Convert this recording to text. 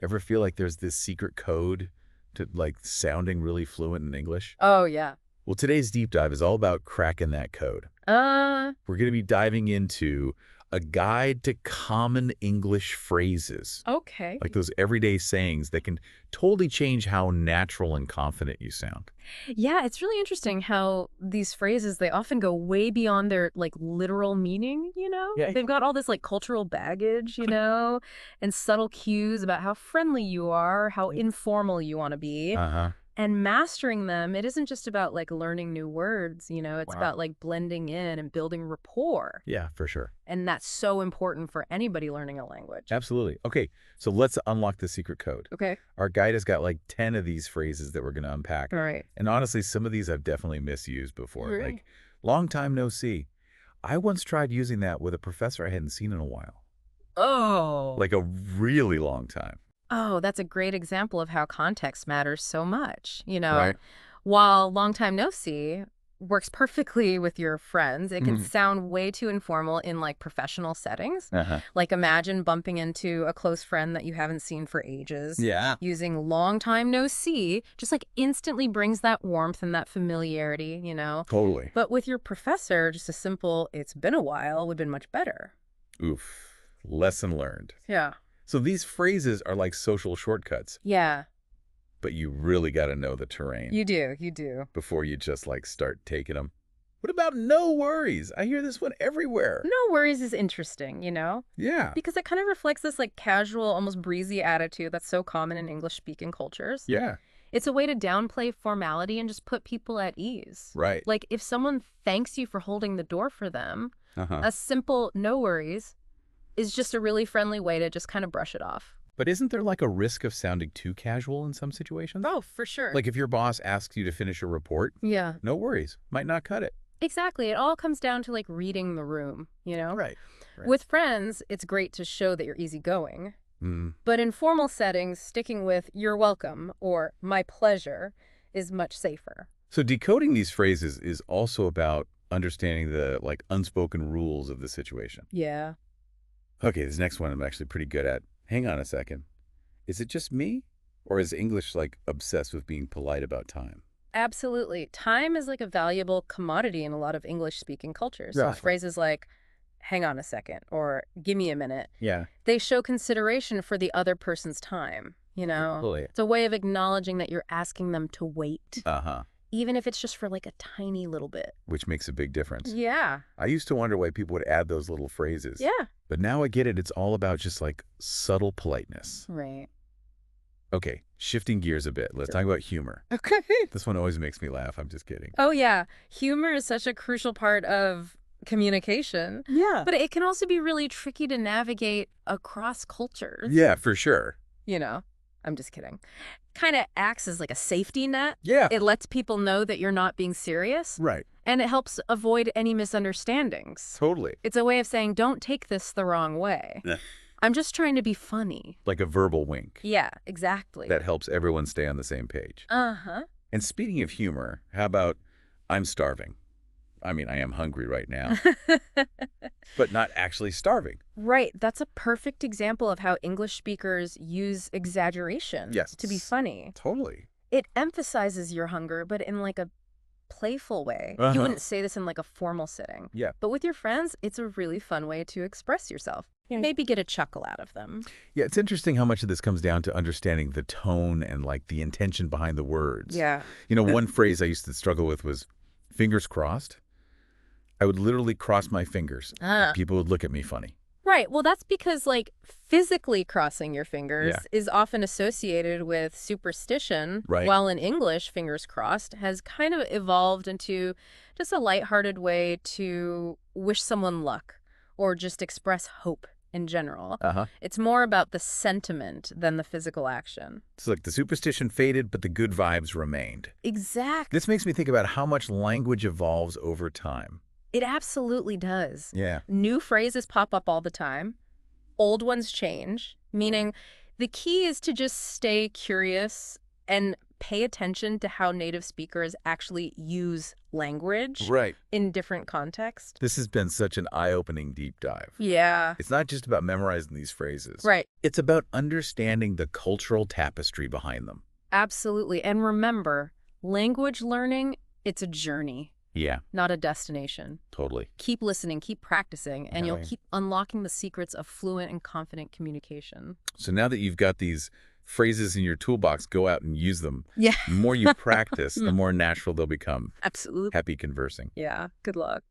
Ever feel like there's this secret code to like sounding really fluent in English? Oh, yeah. Well, today's deep dive is all about cracking that code. Uh, We're going to be diving into a guide to common English phrases, okay. like those everyday sayings that can totally change how natural and confident you sound. Yeah, it's really interesting how these phrases, they often go way beyond their like literal meaning, you know? Yeah. They've got all this like cultural baggage, and subtle cues about how friendly you are, how informal you want to be. Uh-huh. And mastering them, it isn't just about like learning new words, it's Wow. about like blending in and building rapport. Yeah, for sure. And that's so important for anybody learning a language. Absolutely. Okay, so let's unlock the secret code. Okay. Our guide has got like 10 of these phrases that we're going to unpack. All right. And honestly, some of these I've definitely misused before. Really? Like, long time no see. I once tried using that with a professor I hadn't seen in a while. Oh. Like a really long time. Oh, that's a great example of how context matters so much. Right. While long time no see works perfectly with your friends, it can Mhm. sound way too informal in like professional settings. Uh-huh. Like imagine bumping into a close friend that you haven't seen for ages. Yeah. Using long time no see just like instantly brings that warmth and that familiarity. Totally. But with your professor, just a simple "it's been a while" would have been much better. Oof. Lesson learned. Yeah. So these phrases are like social shortcuts, Yeah, but you really got to know the terrain you do. You do. before you just like start taking them. What about no worries? I hear this one everywhere. No worries is interesting. Yeah. Because it kind of reflects this like casual, almost breezy attitude that's so common in English-speaking cultures. Yeah. It's a way to downplay formality and just put people at ease. Right. Like if someone thanks you for holding the door for them, Uh-huh. a simple "no worries" is just a really friendly way to just kind of brush it off. But isn't there like a risk of sounding too casual in some situations? Oh, for sure. Like if your boss asks you to finish a report, Yeah, no worries, might not cut it. exactly. It all comes down to like reading the room. Right. With friends, it's great to show that you're easygoing. Mm, But in formal settings, sticking with "you're welcome" or "my pleasure" is much safer. So decoding these phrases is also about understanding the like unspoken rules of the situation. Yeah. Okay, this next one I'm actually pretty good at. Hang on a second. Is it just me? Or is English like obsessed with being polite about time? Absolutely. Time is like a valuable commodity in a lot of English-speaking cultures. So Yeah. phrases like "hang on a second" or "give me a minute," Yeah. they show consideration for the other person's time. Totally. It's a way of acknowledging that you're asking them to wait, Uh-huh. even if it's just for like a tiny little bit. Which makes a big difference. Yeah. I used to wonder why people would add those little phrases. Yeah. But now I get it. It's all about just like subtle politeness. Right. Okay, shifting gears a bit. Let's talk about humor. Okay. This one always makes me laugh. I'm just kidding. Oh, yeah. Humor is such a crucial part of communication, Yeah. but it can also be really tricky to navigate across cultures. Yeah, for sure. I'm just kidding. Kind of acts as like a safety net. Yeah. It lets people know that you're not being serious, Right. and it helps avoid any misunderstandings. Totally. It's a way of saying, don't take this the wrong way. Yeah. I'm just trying to be funny. Like a verbal wink. Yeah, exactly. That helps everyone stay on the same page. Uh-huh. And speaking of humor, how about I'm starving? I mean, I am hungry right now, but not actually starving. Right. That's a perfect example of how English speakers use exaggeration Yes. to be funny. Totally. It emphasizes your hunger, but in like a playful way. Uh-huh. You wouldn't say this in like a formal setting. Yeah. But with your friends, it's a really fun way to express yourself. Yeah. Maybe get a chuckle out of them. Yeah, it's interesting how much of this comes down to understanding the tone and like the intention behind the words. Yeah. One phrase I used to struggle with was fingers crossed. I would literally cross my fingers. Ah. People would look at me funny. Right. Well, that's because like physically crossing your fingers Yeah. is often associated with superstition. Right. While in English, fingers crossed has kind of evolved into just a lighthearted way to wish someone luck or just express hope in general. Uh-huh. It's more about the sentiment than the physical action. It's like the superstition faded, but the good vibes remained. Exactly. This makes me think about how much language evolves over time. It absolutely does. Yeah. New phrases pop up all the time. Old ones change, meaning the key is to just stay curious and pay attention to how native speakers actually use language Right. in different contexts. This has been such an eye-opening deep dive. Yeah. It's not just about memorizing these phrases. Right. It's about understanding the cultural tapestry behind them. Absolutely. And remember, language learning, it's a journey, Yeah, not a destination. totally. Keep listening, keep practicing, and you'll Right. keep unlocking the secrets of fluent and confident communication. So now that you've got these phrases in your toolbox, go out and use them. Yeah. The more you practice, the more natural they'll become. Absolutely. Happy conversing. Yeah. Good luck.